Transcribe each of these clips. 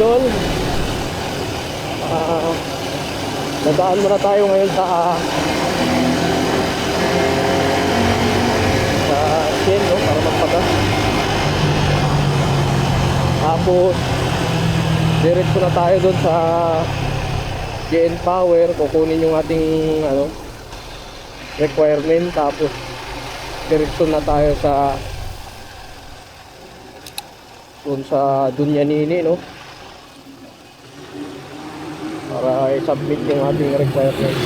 idol, nadaan muna tayo ngayon sa Shell, no? Para magpagas. Tapos diretso na tayo doon sa GN Power, kukunin yung ating requirement. Tapos diretso na tayo sa doon sa Dunyanini, no? Para i-submit yung ating requirement.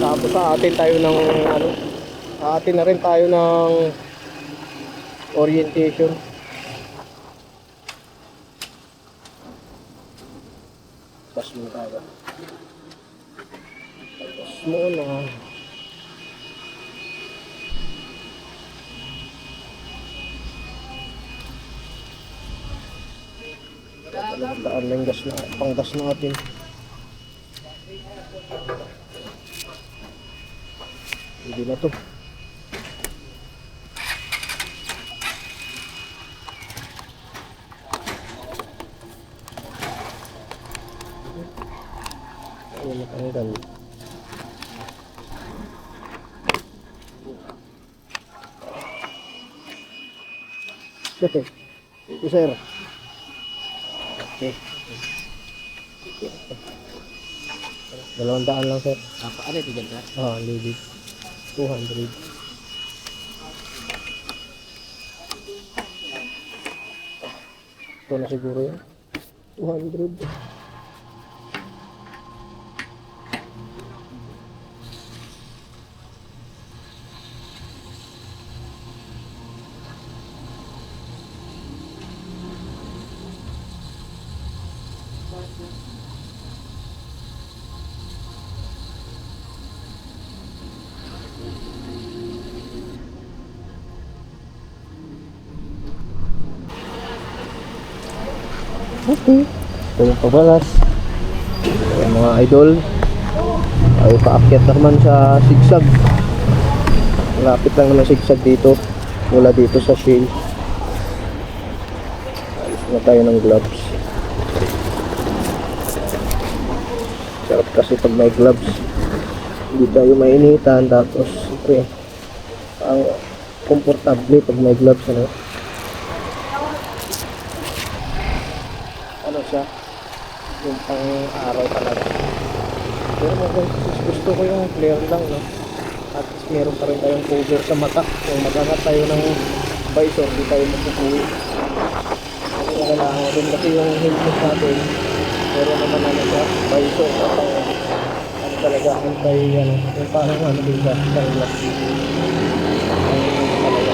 Tapos atin tayo ng atin na rin tayo ng orientation. Pas mo tayo. Pas mo na. Daan na yung gas na, panggas natin. Hindi na to. Ayun, natanggal. Okay. Ito, sir. Okay. 200 lang, sir. Ano ito dyan, sir? Lady. 200. Ito na siguro yun. 200. Okay. Ito yung pabalas. Ayan, mga idol. Ay paakyat naman sa sigsag. Lapit lang naman sigsag dito. Mula dito sa Shell. Ayos na tayo ng gloves. Sarap kasi pag may gloves. Hindi tayo mainitan. Tapos siyempre ang komportable pag may gloves, ano? Siya yung pang araw talaga. Pero gusto ko yung clear lang, no? At meron pa rin tayong cover sa mata. Kung maghanap tayo ng visor, di tayo magpupuwi. Kasi kailangan rin kasi yung helmet natin, meron naman siya visor sa talaga antay yung parang din sa sunglass talaga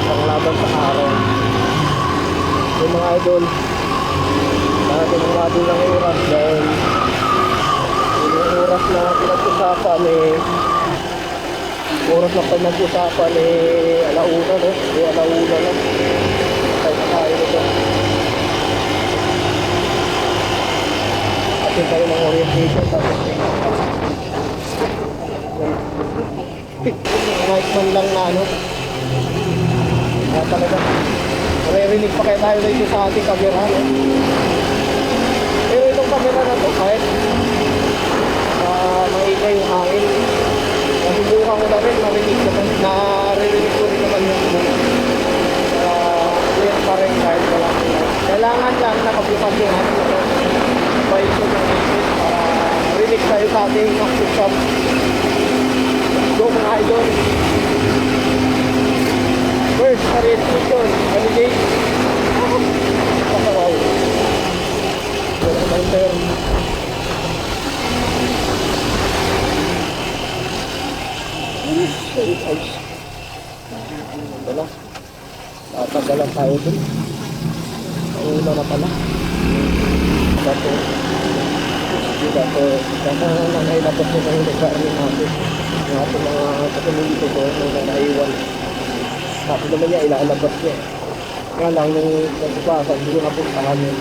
panglaban sa araw. Yung mga idol, natin ang ating ng oras dahil yung oras na pinag-usapan oras na pinag-usapan alauna, no? Alauna lang tayo na tayo nito. Atin tayo ng orientation tapos right man lang na kaya talaga maririnig pa kaya tayo dito sa ating camera, no? Pero itong camera na to, kahit maingay yung hangin, nasubukan ko na rin, naririnig ko rin naman yung clear pa rin kahit wala. Kailangan lang nakabukas yung ating visor ng helmet para marinig tayo sa ating maksisap. Go mga idol! First, orientation, holiday. Pasawaw. Wala naman term. Ayos. Wala. Tatagalan tayo dun. Una na pala. Dato nangailapos mo ng requirement natin. Yung ating mga katulong dito ko na naiwan. Tapos naman niya, ilalabas niya. Nga lang, nung nagpapasan, hindi ko napuntahan yun.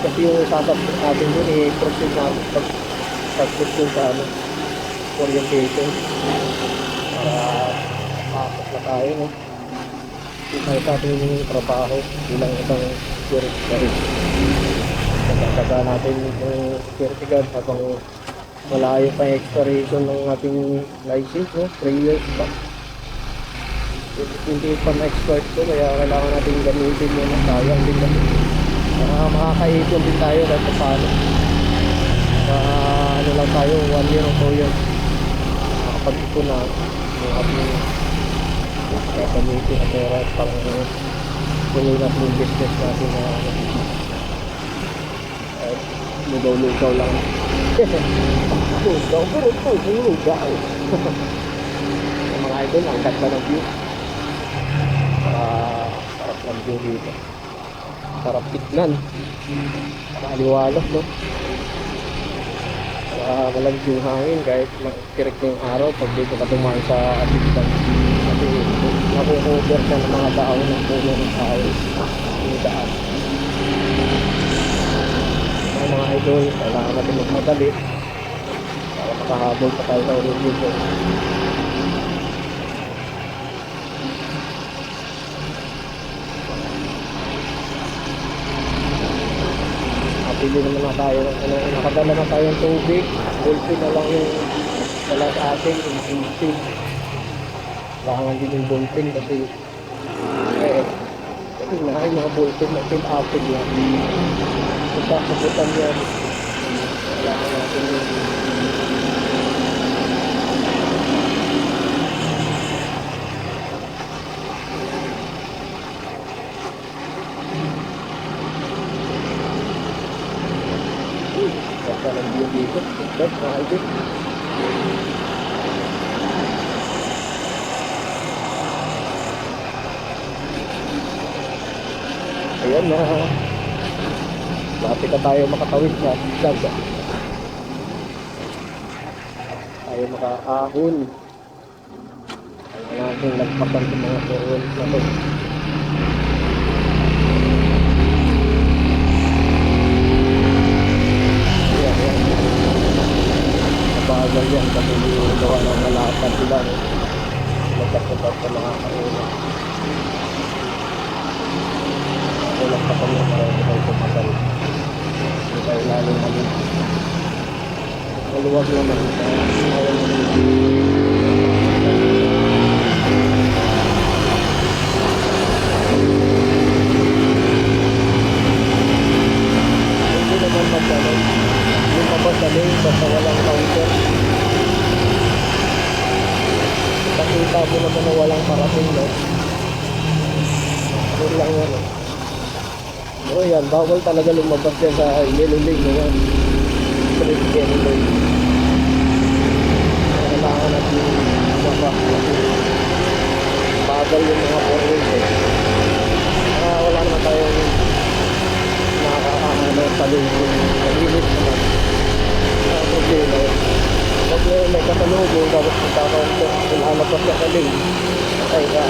Kasi yung sasabot natin yun, proceed natin pag-submit yun sa orientation. Para pasok na tayo, no? Kahit natin yung trabaho bilang isang security guard. Pagkakaga natin yung security guard habang malayo pa yung expiration ng ating license, no? 3 years pa. Hindi pa na-expert ko, kaya kailangan natin gamitin yun. Sayang din natin. Makakaipon din tayo kahit paano. Ano lang tayo, 1 year o 2 years. Makapag-ipon na yung ating gagamitin na pera pang tuloy natin yung business natin na lugaw-lugaw lang. Lugaw, pero ito, lugaw. Yung mga idol, ang ganda ng view. Sarap ng view dito. Sarap tignan. Maliwalas, no? Malamig yung hangin kahit tirik na yung araw pag dito ka dumaan sa atigdan. Kasi nakukover ka ng mga tao ng puno ng tao. Yung daan. Mga idol, kailangan natin magmadali para makahabol pa tayo sa ulit dito. Pili naman na tayo, nakadala na tayong tubig, bullpen na lang yung dala sa atin, yung bullpen. Kailangan din yung bullpen kasi na yung mga bullpen na fill apple yan. Sasabutan yan. Kailangan natin yung ng view dito. That's mga idol. Ayan na. Lapit na tayo makatawid sa daga. Tayo makaahon. Ayaw natin nagpakan sa mga turon na to. Bagal yan kasi yung gawa ng malakad sila, no? Magkakabag sa mga kauna. Walang pa kami para hindi tayo pumasal. Hindi tayo lalong malit. Maluwag naman. Ayaw naman. Hindi naman magkaroon. Yung mabasali, basta walang counter. Pakita mo naman na walang parating, no? Doon lang yan, no? Pero yan, bawal talaga lumabas yan sa yellow lane, no? Street yellow lane. Kailangan natin lumabas. Bagal yung mga four-wheels, eh. Wala naman tayong nakakaano sa lane. Nalinis naman. Problema yun. Pag may katalubong, dapat magkakaroon ka sa lane. Ay ka.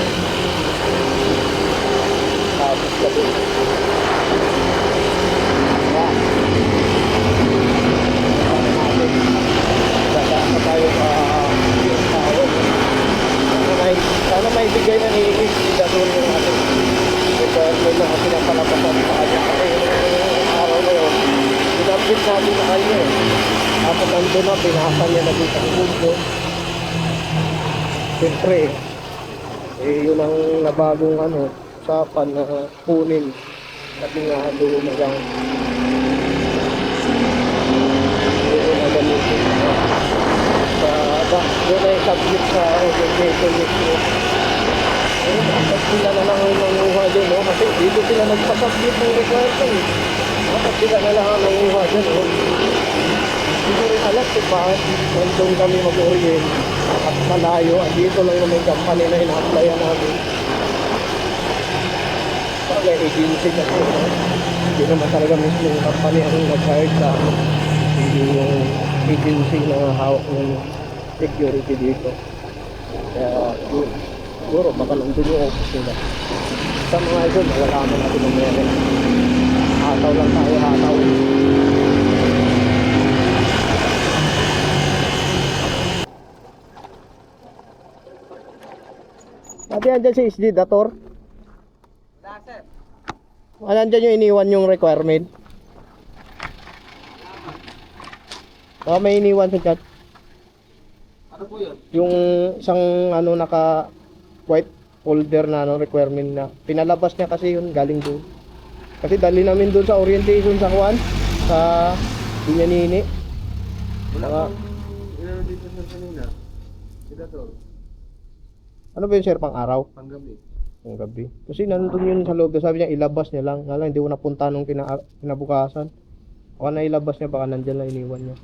Tapos ka din. Yan. Saka tayo yung tawag. Sana may bigay na niinis. Idasun yung ating requirement na pinapalabasan sa kanya. Kasi yung araw na yun, pinapit natin na kayo eh. Tapos nandun na, pinahasan niya na dito ang mundo. Siyempre, yun ang nabagong usapan na kunin. Kasi nga doon na lang. Doon na gamitin. Doon ay subject sa regulator mismo. Bakit sila na lang ang nanguha dyan, no? Kasi dito sila nagpasubject ng requirement. Bakit sila na lang ang nanguha dyan, no? Hindi ko rin alam kung bakit nandun kami mag-orient at malayo at dito lang naman yung company na ina-applyan namin. Parang agency kasi, no? Hindi naman talaga mismo yung company ang nag-hire sa hindi yung agency na hawak ng security dito. Kaya siguro baka nandun yung office nila. Sa mga ito, malalaman natin ng meron. Hataw lang tayo, hataw. Pati andyan si SD Dator. Nandyan yung iniwan yung requirement. May iniwan sa chat. Ano po yun? Yung isang ano naka white folder na ano requirement na pinalabas niya kasi yun galing doon. Kasi dali namin doon sa orientation sa Juan sa Binyanini. Wala Mga, pang inano dito sa kanina. Sila to, ano ba yun sir pang araw? panggabi. Ng gabi. Kasi nandun yun sa loob. Sabi niya ilabas niya lang. Nga lang hindi ko napunta nung kinabukasan. Baka nailabas niya baka nandyan lang iniwan niya.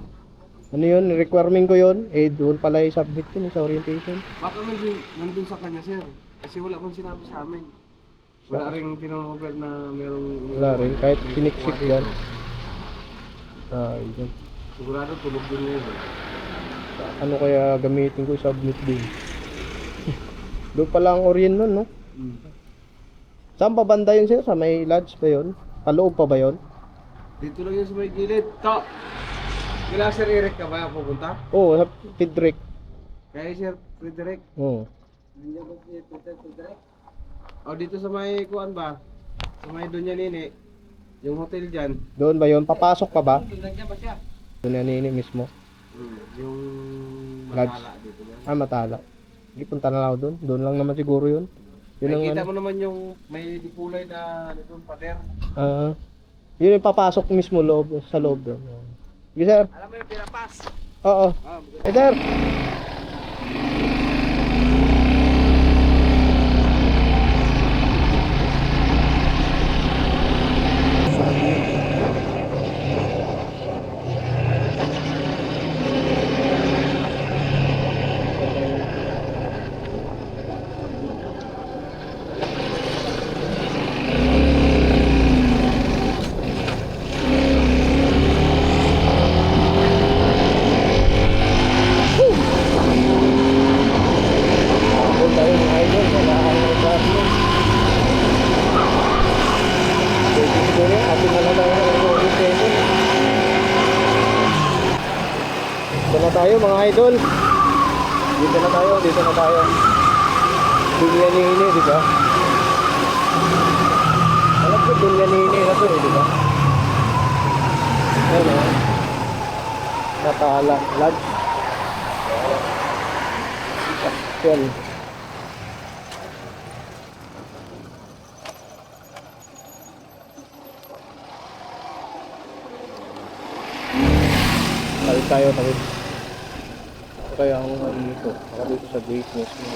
Ano yun? Requirement ko yun. Doon pala i-submit yun sa orientation. Baka nandun sa kanya sir. Kasi wala pang sinabi sa amin. Wala rin pinamobile na merong... Wala rin. Kahit piniksik yan. Yun. Sigurado tulog din ngayon. Ano kaya gamitin ko i-submit din? Doon pala ang orient nun, no? Saan pa banda yun sir? Sa may lodge ba yun? Paloob pa ba yun? Dito lang yun sa may gilid. To! Kila Sir Eric ka ba pupunta? Oo, sa Pidrick. Kaya Sir Frederick. Oo. Nandiyan ba si Peter Frederick? O dito sa may kuan ba? Sa may Doña Nini. Yung hotel dyan. Doon ba yun? Papasok pa ba? Nandiyan ba siya? Doon na nini mismo. Yung Lodge. matala dito yan. Matala. Hindi punta na lang ako doon. Doon lang naman siguro yun. Yun ang Nakikita ano. mo naman yung may kulay na nitong pader. Yun yung papasok mismo loob, sa loob doon. Sige sir. Alam mo yung pinapas? Oo. Sir. Doon tayo mga idol. Wala akong requirement. Pwede siguro yung atin na lang tayo ng orientation. Dito na tayo mga idol. Dito na tayo. Binyanini, di ba? Alam ko Binyanini na to eh, di ba? Ayan o. Natala. Lodge. Yan. Tawid tayo. Kaya ako nga dito. Ako dito sa gate mismo.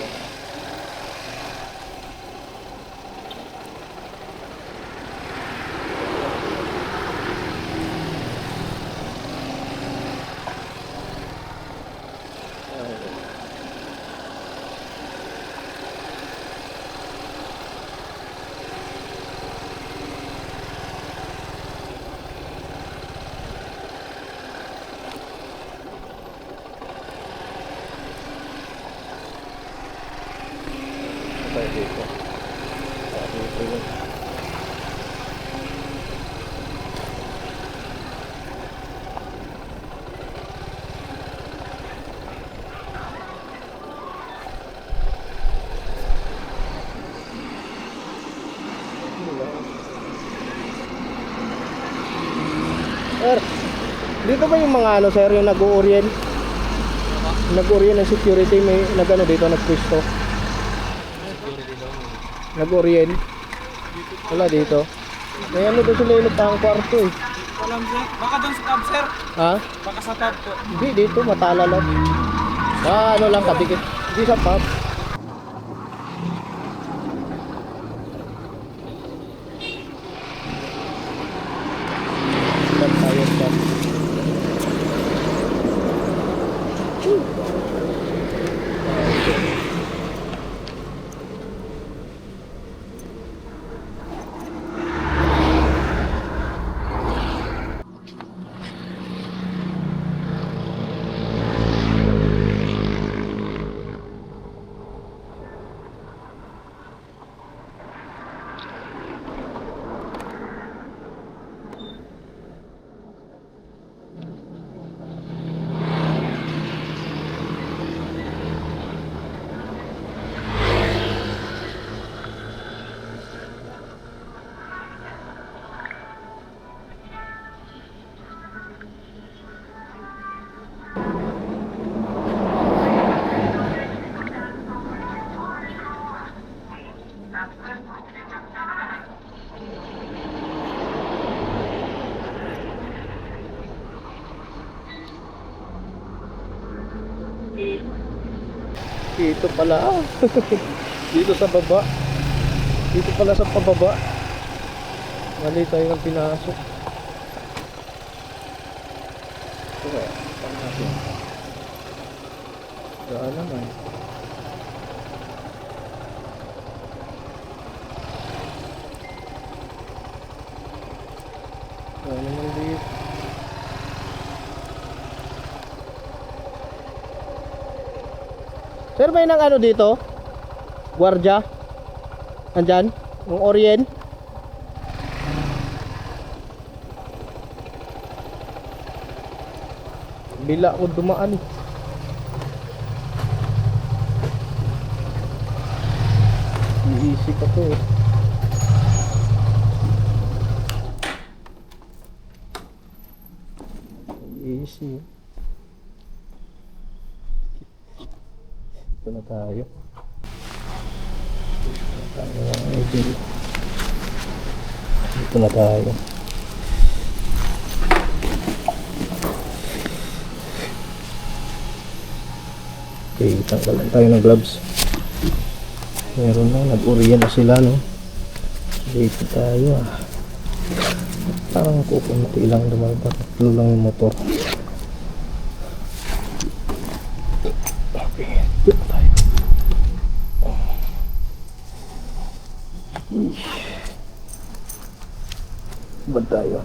Tayo dito. Dito yun. Sir, dito ba yung mga ano sir, yung nag-orient? Nag-orient ng security, may nag-ano dito, nagpwesto? Nag-orient? Wala dito. May ano doon sila yung pang kwarto eh. Walang sir. Baka doon sa tab sir. Ha? Baka sa tab po. Hindi, dito, matala lang. Ano lang, kadikit. Hindi sa pub. Stop tayo, stop. Dito pala. Dito sa baba. Dito pala sa pababa. Mali tayo ng pinasok. Ito kaya. Saan natin? Saan naman? Saan naman dito? Sir, may nang ano dito? Guardia? Nandyan? Yung Orient? Bila ko dumaan. Iisip pa to eh. Easy. Ito na tayo. Ito na tayo. Okay, tanggalan tayo ng gloves. Meron na, nag-Orient na sila, no? Dito tayo, ah. Parang kukunti lang naman, tatlo lang yung motor. Okay, dito tayo. Bad tayo.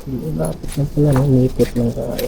Hindi, lapit na pala, no? Umikot lang tayo.